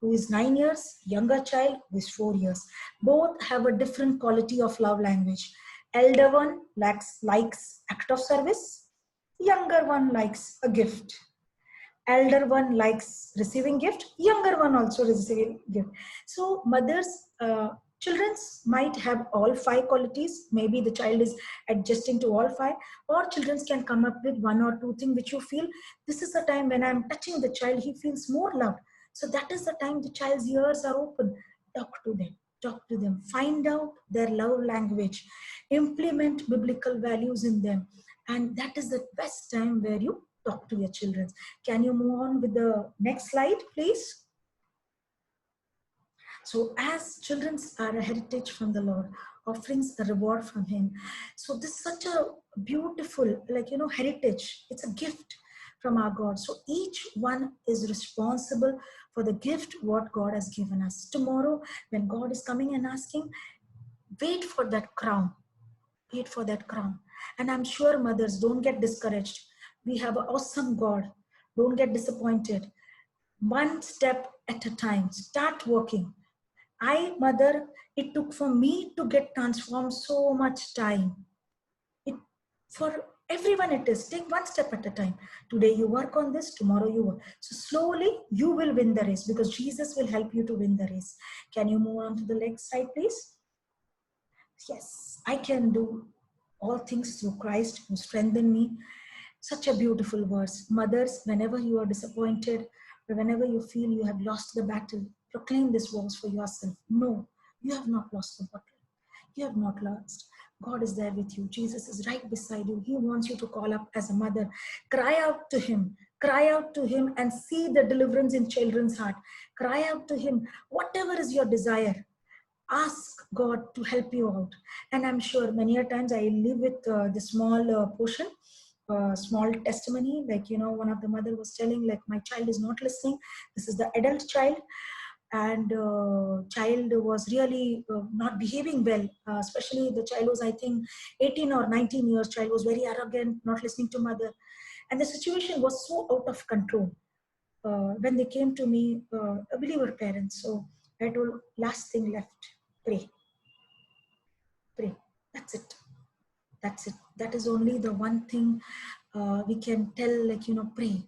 who is 9 years, younger child who is 4 years. Both have a different quality of love language. Elder one likes act of service. Younger one likes a gift. Elder one likes receiving gift. Younger one also receiving gift. So mothers, children might have all 5 qualities. Maybe the child is adjusting to all 5, or children can come up with 1 or 2 things which you feel, this is the time when I'm touching the child, he feels more loved. So that is the time the child's ears are open. Talk to them, find out their love language, implement biblical values in them. And that is the best time where you talk to your children. Can you move on with the next slide, please? So as children are a heritage from the Lord, offerings a reward from him. So this is such a beautiful, heritage. It's a gift from our God. So each one is responsible for the gift what God has given us. Tomorrow, when God is coming and asking, wait for that crown. Wait for that crown. And I'm sure mothers, don't get discouraged. We have an awesome God. Don't get disappointed. One step at a time. Start working. Mother, it took for me to get transformed so much time. For everyone it is. Take one step at a time. Today you work on this, tomorrow you work. So slowly you will win the race because Jesus will help you to win the race. Can you move on to the next slide, please? Yes, I can do all things through Christ who strengthened me. Such a beautiful verse. Mothers, whenever you are disappointed, or whenever you feel you have lost the battle, proclaim this verse for yourself. No, you have not lost the battle. You have not lost. God is there with you. Jesus is right beside you. He wants you to call up as a mother. Cry out to him. Cry out to him and see the deliverance in children's heart. Cry out to him. Whatever is your desire, ask God to help you out. And I'm sure many a times I live with the small portion, small testimony. One of the mother was telling, my child is not listening. This is the adult child. and child was really not behaving well, especially the child was, I think, 18 or 19 years. Child was very arrogant, not listening to mother, and the situation was so out of control. When they came to me, a believer parents, so I told, last thing left, pray. Pray. That's it. That's it. That is only the one thing we can tell, like, pray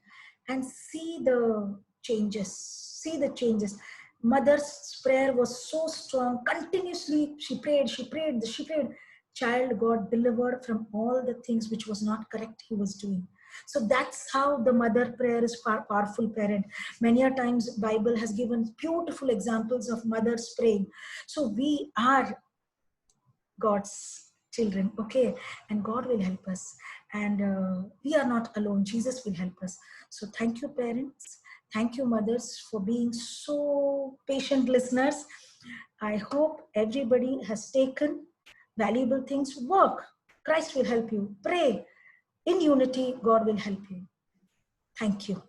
and see the changes. See the changes. Mother's prayer was so strong. Continuously, she prayed, she prayed, she prayed. Child got delivered from all the things which was not correct he was doing. So that's how the mother prayer is powerful parent. Many a times Bible has given beautiful examples of mothers praying. So we are God's children, okay, and God will help us, and we are not alone. Jesus will help us. So thank you, parents. Thank you, mothers, for being so patient listeners. I hope everybody has taken valuable things. Work. Christ will help you. Pray. In unity, God will help you. Thank you.